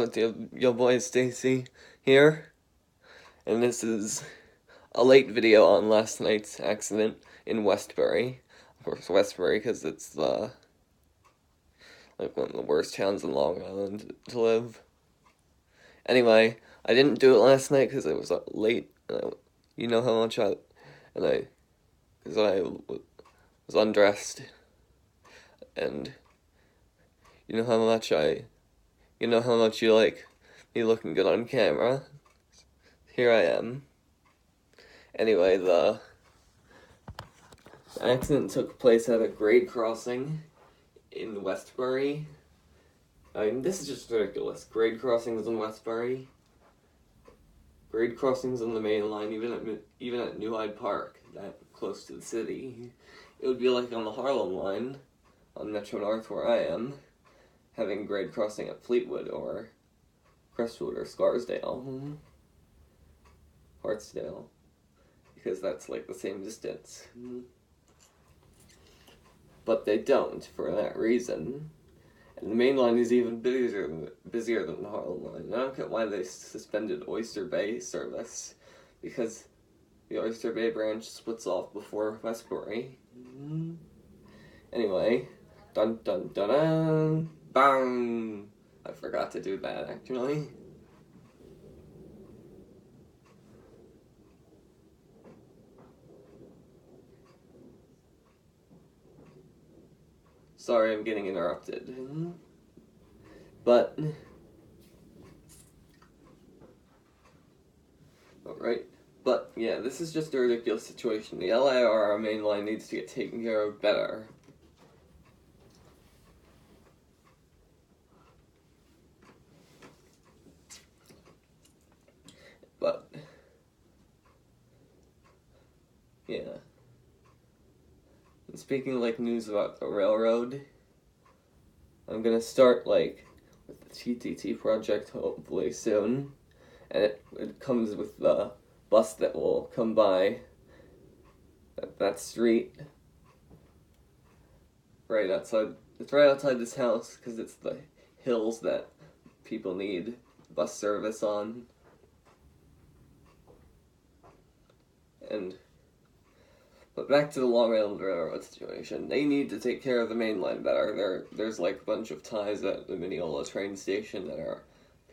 yo, it's your boy Stacy here, and this is a late video on last night's accident in Westbury. Of course, Westbury, because it's like one of the worst towns in Long Island to live. Anyway, I didn't do it last night because it was late, and you know how much because I was undressed, and you know how much you like me looking good on camera. Here I am. Anyway, the accident took place at a grade crossing in Westbury. I mean, this is just ridiculous. Grade crossings in Westbury. Grade crossings on the main line, even at New Hyde Park, that close to the city. It would be like on the Harlem line, on Metro North where I am, having grade crossing at Fleetwood or Crestwood or Scarsdale. Hartsdale. Because that's like the same distance. But they don't, for that reason. And the main line is even busier than the Harlem line. I don't get why they suspended Oyster Bay service, because the Oyster Bay branch splits off before Westbury. Anyway, dun dun dun dun, bang! I forgot to do that, actually. Sorry, I'm getting interrupted. But, alright. But, yeah, this is just a ridiculous situation. The LIRR main line needs to get taken care of better. But, yeah. And speaking of, news about the railroad, I'm gonna start, with the TTT project hopefully soon. And it comes with the bus that will come by that street right outside. It's right outside this house because it's the hills that people need bus service on. But back to the Long Island Railroad situation. They need to take care of the main line better. There's a bunch of ties at the Mineola train station that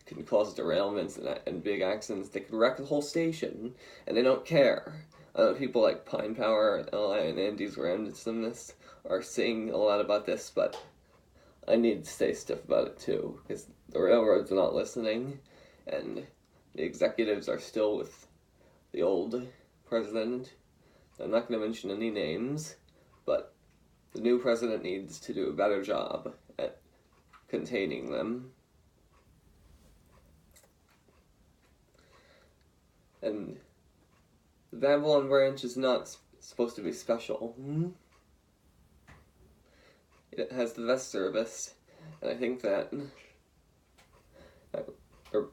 can cause derailments and big accidents. They could wreck the whole station, and they don't care. People like Pine Power and LI and Andy's Randomness are saying a lot about this, but I need to say stuff about it too, because the railroads are not listening, and the executives are still with the old president. I'm not going to mention any names, but the new president needs to do a better job at containing them. And the Babylon branch is not supposed to be special. It has the best service, and I think that the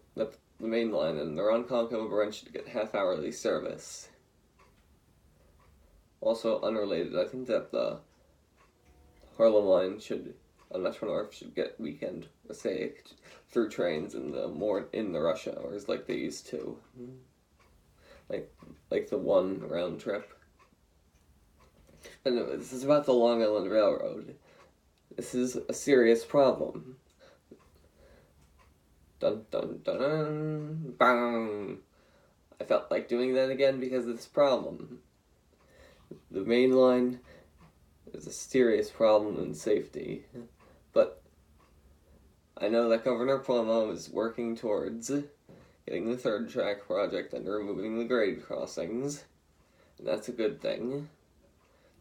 main line and the Ronkonkoma branch should get half-hourly service. Also, unrelated, I think that the Harlem line on Metro North should get weekend, say, through trains in the rush hours like they used to. Like the one round trip. Anyway, this is about the Long Island Railroad. This is a serious problem. Dun dun dun dun, bang! I felt like doing that again because of this problem. The main line is a serious problem in safety, but I know that Governor Cuomo is working towards getting the third track project and removing the grade crossings, and that's a good thing.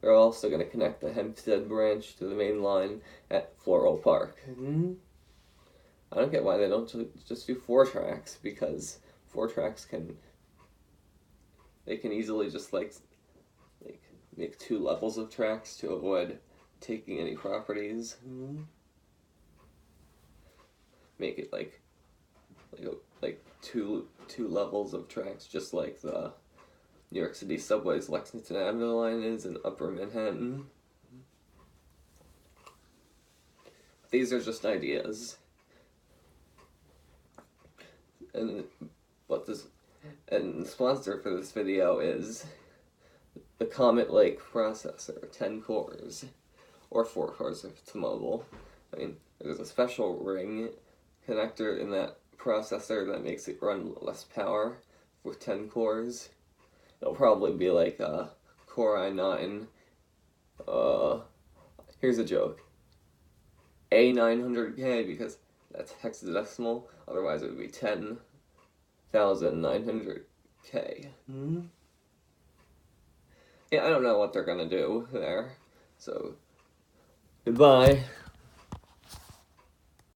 They're also going to connect the Hempstead branch to the main line at Floral Park. I don't get why they don't just do 4 tracks, because 4 tracks can easily just make 2 levels of tracks to avoid taking any properties. Make it like two levels of tracks, just like the New York City subway's Lexington Avenue line is in Upper Manhattan. These are just ideas. And the sponsor for this video is the Comet Lake processor, 10 cores, or 4 cores if it's mobile. I mean, there's a special ring connector in that processor that makes it run less power with 10 cores. It'll probably be like a Core i9. Here's a joke. A900K, because that's hexadecimal, otherwise it would be 10,900K. Yeah, I don't know what they're gonna do there, so goodbye.